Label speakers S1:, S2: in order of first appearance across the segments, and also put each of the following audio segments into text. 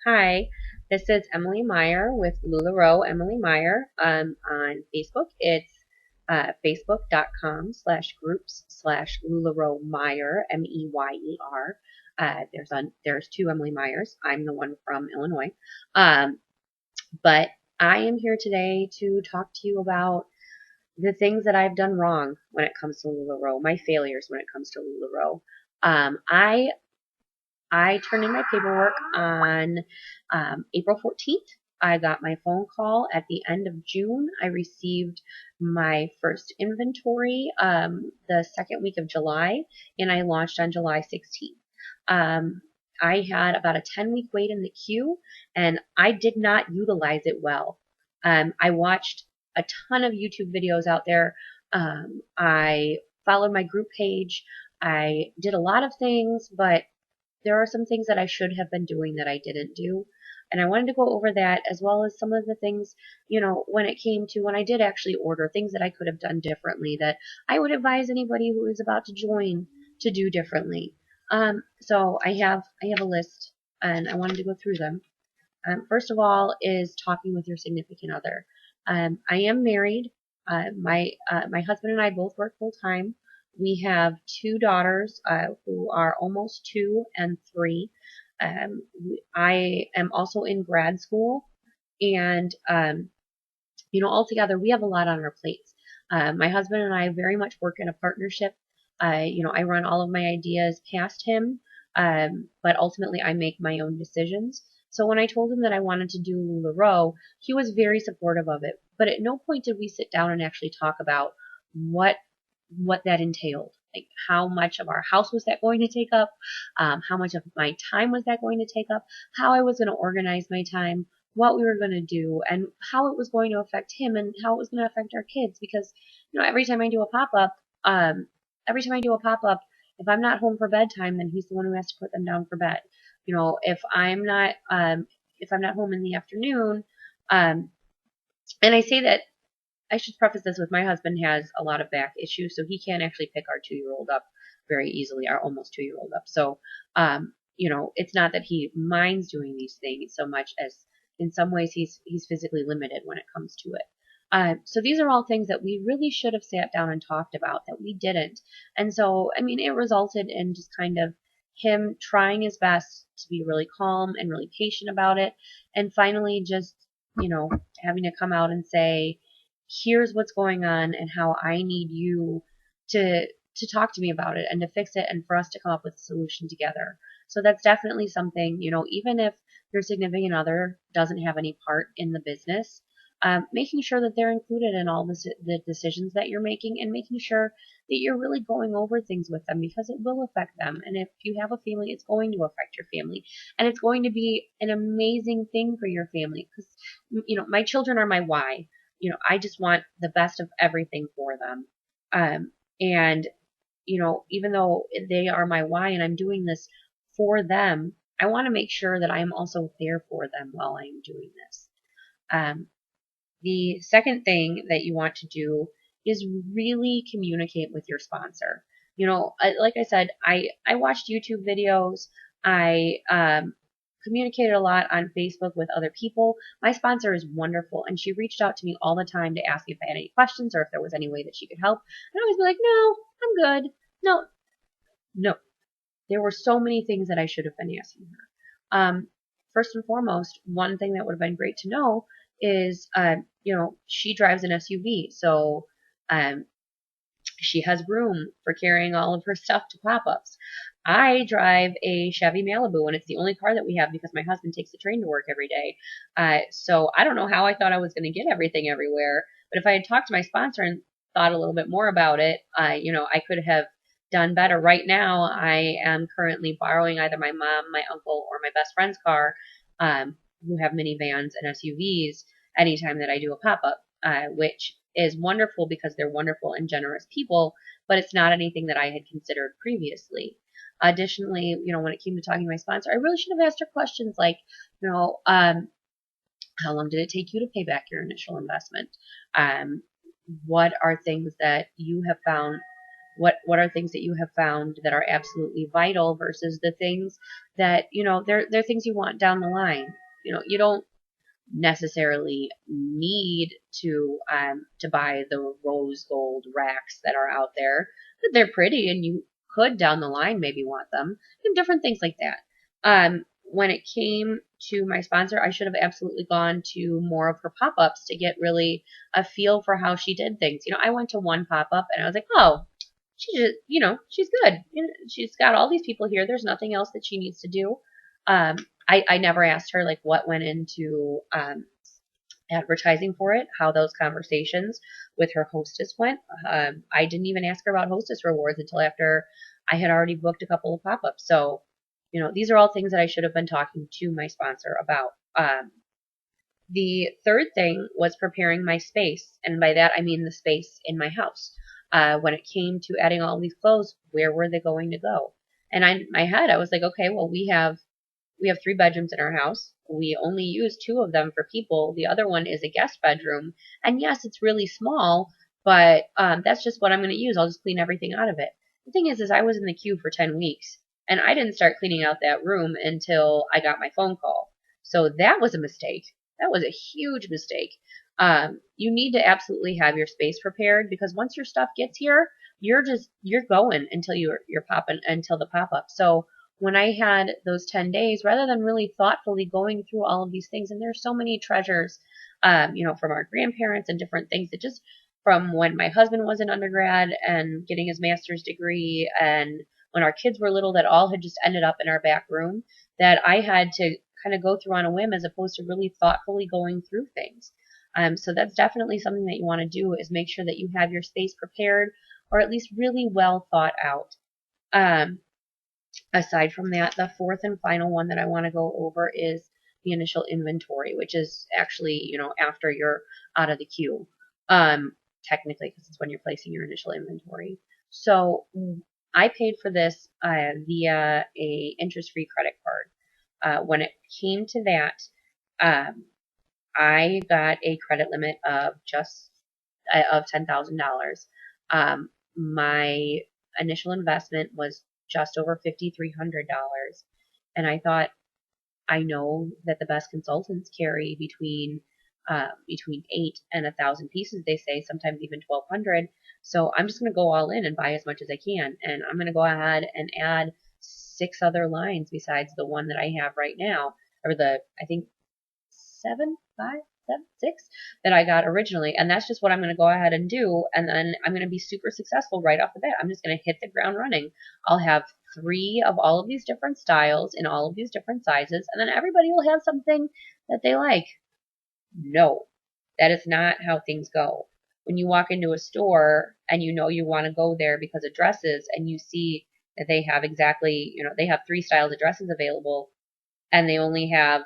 S1: Hi, this is Emily Meyer with LuLaRoe Emily Meyer on Facebook. It's facebook.com/groups/LuLaRoe Meyer, Meyer. There's two Emily Meyers. I'm the one from Illinois. Um, but I am here today to talk to you about the things that I've done wrong when it comes to LuLaRoe, my failures when it comes to LuLaRoe. I turned in my paperwork on April 14th. I got my phone call at the end of June. I received my first inventory the second week of July, and I launched on July 16th. I had about a 10-week wait in the queue, and I did not utilize it well. I watched a ton of YouTube videos out there. I followed my group page. I did a lot of things, but there are some things that I should have been doing that I didn't do. And I wanted to go over that as well as some of the things, when it came to when I did actually order, things that I could have done differently that I would advise anybody who is about to join to do differently. So I have a list and I wanted to go through them. First of all is talking with your significant other. I am married. My husband and I both work full time. We have two daughters who are almost 2 and 3. I am also in grad school, and altogether we have a lot on our plates. My husband and I very much work in a partnership. I run all of my ideas past him, but ultimately I make my own decisions. So when I told him that I wanted to do LuLaRoe, he was very supportive of it. But at no point did we sit down and actually talk about what what that entailed. Like how much of our house was that going to take up? How much of my time was that going to take up? How I was going to organize my time, what we were going to do, and how it was going to affect him and how it was going to affect our kids. Because every time I do a pop up, if I'm not home for bedtime, then he's the one who has to put them down for bed. If I'm not home in the afternoon, and I say that I should preface this with my husband has a lot of back issues, so he can't actually pick our 2-year-old up very easily, our almost 2-year-old up. So, it's not that he minds doing these things so much as in some ways he's physically limited when it comes to it. So these are all things that we really should have sat down and talked about that we didn't. And so, it resulted in just kind of him trying his best to be really calm and really patient about it. And finally just, having to come out and say, here's what's going on and how I need you to talk to me about it and to fix it and for us to come up with a solution together. So that's definitely something, even if your significant other doesn't have any part in the business, making sure that they're included in all the decisions that you're making and making sure that you're really going over things with them because it will affect them. And if you have a family, it's going to affect your family. And it's going to be an amazing thing for your family because, my children are my why. I just want the best of everything for them. And, even though they are my why and I'm doing this for them, I want to make sure that I am also there for them while I am doing this. The second thing that you want to do is really communicate with your sponsor. Like I said, I watched YouTube videos. I communicated a lot on Facebook with other people. My sponsor is wonderful, and she reached out to me all the time to ask me if I had any questions or if there was any way that she could help. And I always be like, no, I'm good. No, no. There were so many things that I should have been asking her. First and foremost, one thing that would have been great to know is, she drives an SUV, so she has room for carrying all of her stuff to pop-ups. I drive a Chevy Malibu, and it's the only car that we have because my husband takes the train to work every day. So I don't know how I thought I was going to get everything everywhere, but if I had talked to my sponsor and thought a little bit more about it, I could have done better. Right now, I am currently borrowing either my mom, my uncle, or my best friend's car, who have minivans and SUVs anytime that I do a pop-up, which is wonderful because they're wonderful and generous people, but it's not anything that I had considered previously. Additionally, when it came to talking to my sponsor, I really should have asked her questions like, how long did it take you to pay back your initial investment? What are things that you have found what are things that you have found that are absolutely vital versus the things that, they're things you want down the line. You don't necessarily need to buy the rose gold racks that are out there, but they're pretty and you could down the line maybe want them, and different things like that. When it came to my sponsor, I should have absolutely gone to more of her pop-ups to get really a feel for how she did things. I went to one pop-up and I was like, oh, she just, she's good. She's got all these people here. There's nothing else that she needs to do. I never asked her like what went into advertising for it, how those conversations with her hostess went. I didn't even ask her about hostess rewards until after I had already booked a couple of pop-ups. So, these are all things that I should have been talking to my sponsor about. The third thing was preparing my space, and by that I mean the space in my house. When it came to adding all these clothes, where were they going to go? And in my head, I was like, okay, well, we have 3 bedrooms in our house. We only use 2 of them for people. The other one is a guest bedroom. And yes, it's really small, but that's just what I'm going to use. I'll just clean everything out of it. The thing is I was in the queue for 10 weeks, and I didn't start cleaning out that room until I got my phone call. So that was a mistake. That was a huge mistake. You need to absolutely have your space prepared, because once your stuff gets here, you're going until you're popping until the pop up. So when I had those 10 days, rather than really thoughtfully going through all of these things, and there's so many treasures, from our grandparents and different things that just from when my husband was an undergrad and getting his master's degree, and when our kids were little, that all had just ended up in our back room, that I had to kind of go through on a whim as opposed to really thoughtfully going through things. So that's definitely something that you want to do, is make sure that you have your space prepared, or at least really well thought out. Aside from that, the fourth and final one that I want to go over is the initial inventory, which is actually, after you're out of the queue, technically, because it's when you're placing your initial inventory. So I paid for this via a interest-free credit card. When it came to that, I got a credit limit of $10,000. My initial investment was just over $5,300, and I thought, I know that the best consultants carry between 8 and 1,000 pieces. They say sometimes even 1,200. So I'm just going to go all in and buy as much as I can, and I'm going to go ahead and add 6 other lines besides the one that I have right now, or I think 6 that I got originally. And that's just what I'm going to go ahead and do. And then I'm going to be super successful right off the bat. I'm just going to hit the ground running. I'll have 3 of all of these different styles in all of these different sizes, and then everybody will have something that they like. No, that is not how things go. When you walk into a store and you want to go there because of dresses, and you see that they have they have 3 styles of dresses available, and they only have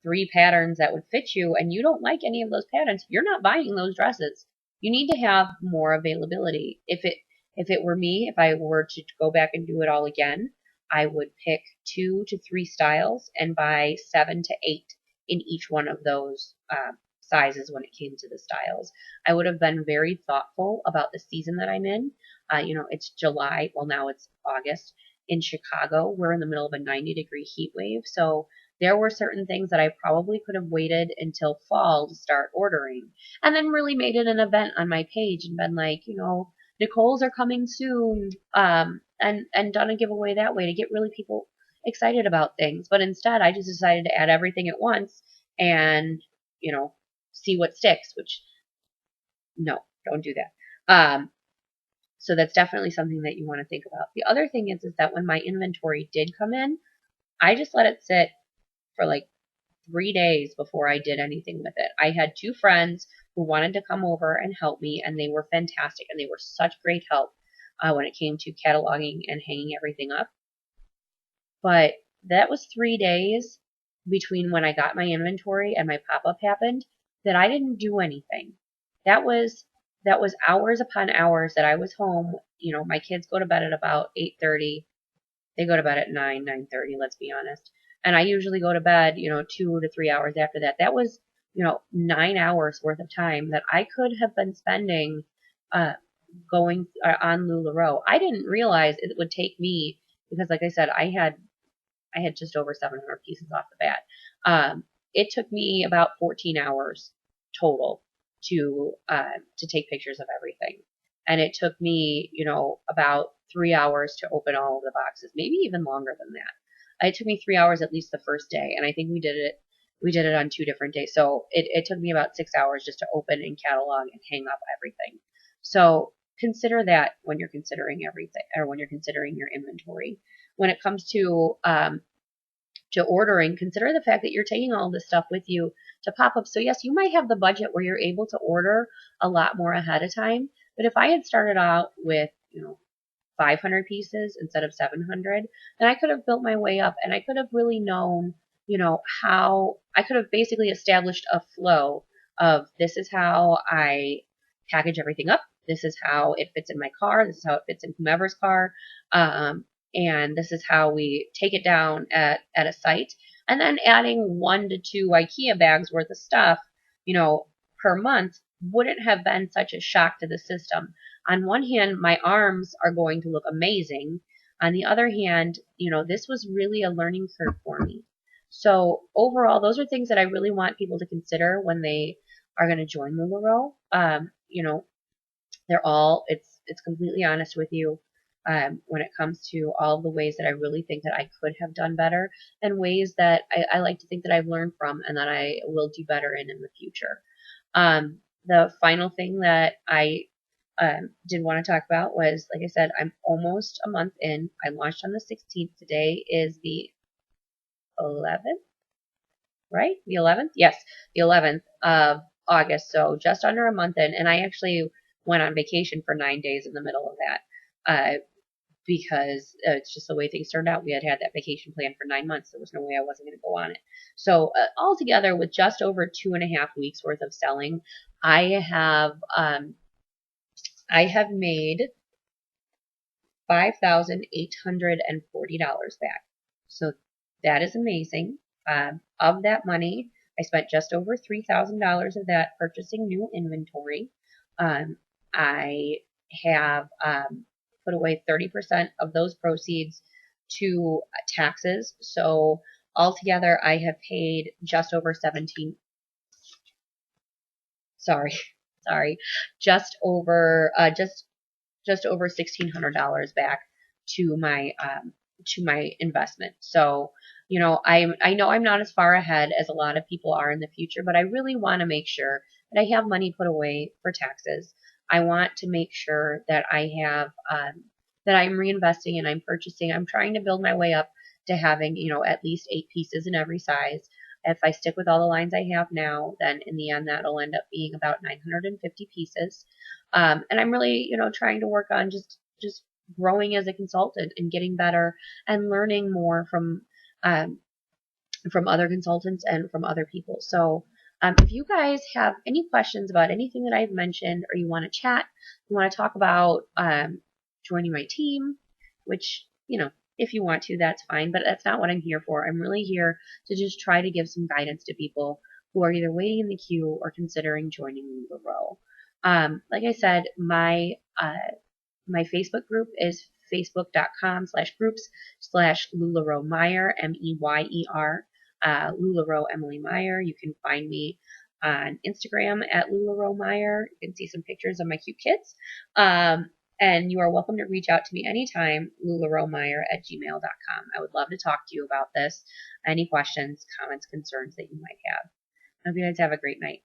S1: 3 patterns that would fit you, and you don't like any of those patterns, you're not buying those dresses. You need to have more availability. If it were me, if I were to go back and do it all again, I would pick 2 to 3 styles and buy 7 to 8 in each one of those sizes when it came to the styles. I would have been very thoughtful about the season that I'm in. It's July. Well, now it's August. In Chicago, we're in the middle of a 90-degree heat wave. So there were certain things that I probably could have waited until fall to start ordering, and then really made it an event on my page and been like, Nicole's are coming soon, and done a giveaway that way to get really people excited about things. But instead, I just decided to add everything at once and, see what sticks, which, no, don't do that. So that's definitely something that you want to think about. The other thing is that when my inventory did come in, I just let it sit for like 3 days before I did anything with it. I had 2 friends who wanted to come over and help me, and they were fantastic, and they were such great help when it came to cataloging and hanging everything up. But that was 3 days between when I got my inventory and my pop-up happened that I didn't do anything. That was hours upon hours that I was home. My kids go to bed at about 8:30. They go to bed at 9:30, let's be honest. And I usually go to bed, 2 to 3 hours after that. That was, 9 hours worth of time that I could have been spending going on LuLaRoe. I didn't realize it would take me, because like I said, I had just over 700 pieces off the bat. It took me about 14 hours total to take pictures of everything, and it took me, about 3 hours to open all of the boxes, maybe even longer than that. It took me 3 hours at least the first day, and I think we did it. We did it on 2 different days, so it took me about 6 hours just to open and catalog and hang up everything. So consider that when you're considering everything, or when you're considering your inventory. When it comes to ordering, consider the fact that you're taking all this stuff with you to pop up. So yes, you might have the budget where you're able to order a lot more ahead of time. But if I had started out with, 500 pieces instead of 700, then I could have built my way up, and I could have really known, how I could have basically established a flow of, this is how I package everything up. This is how it fits in my car. This is how it fits in whomever's car. And this is how we take it down at a site. And then adding 1 to 2 IKEA bags worth of stuff, per month wouldn't have been such a shock to the system. On one hand, my arms are going to look amazing. On the other hand, this was really a learning curve for me. So overall, those are things that I really want people to consider when they are going to join LuLaRoe. It's completely honest with you. When it comes to all the ways that I really think that I could have done better, and ways that I like to think that I've learned from and that I will do better in the future. The final thing that I did want to talk about was, like I said, I'm almost a month in. I launched on the 16th. Today is the 11th, right? The 11th? Yes, the 11th of August. So just under a month in. And I actually went on vacation for 9 days in the middle of that. Because it's just the way things turned out. We had that vacation planned for 9 months. There was no way I wasn't going to go on it. So altogether, with just over 2.5 weeks worth of selling, I have made $5,840 back. So that is amazing. Of that money, I spent just over $3,000 of that purchasing new inventory. I have put away 30% of those proceeds to taxes. So altogether, I have paid just over just over $1,600 back to my investment. So, I know I'm not as far ahead as a lot of people are in the future, but I really want to make sure that I have money put away for taxes. I want to make sure that I have that I'm reinvesting and I'm purchasing. I'm trying to build my way up to having, at least 8 pieces in every size. If I stick with all the lines I have now, then in the end that'll end up being about 950 pieces. And I'm really, trying to work on just growing as a consultant and getting better and learning more from other consultants and from other people. So if you guys have any questions about anything that I've mentioned, or you want to chat, you want to talk about joining my team, which, if you want to, that's fine, but that's not what I'm here for. I'm really here to just try to give some guidance to people who are either waiting in the queue or considering joining LuLaRoe. Like I said, my Facebook group is facebook.com/groups/LuLaRoe Meyer, Meyer, LuLaRoe Emily Meyer. You can find me on Instagram at LuLaRoe Meyer. You can see some pictures of my cute kids. And you are welcome to reach out to me anytime, LuLaRoeMeyer@gmail.com. I would love to talk to you about this. Any questions, comments, concerns that you might have. I hope you guys have a great night.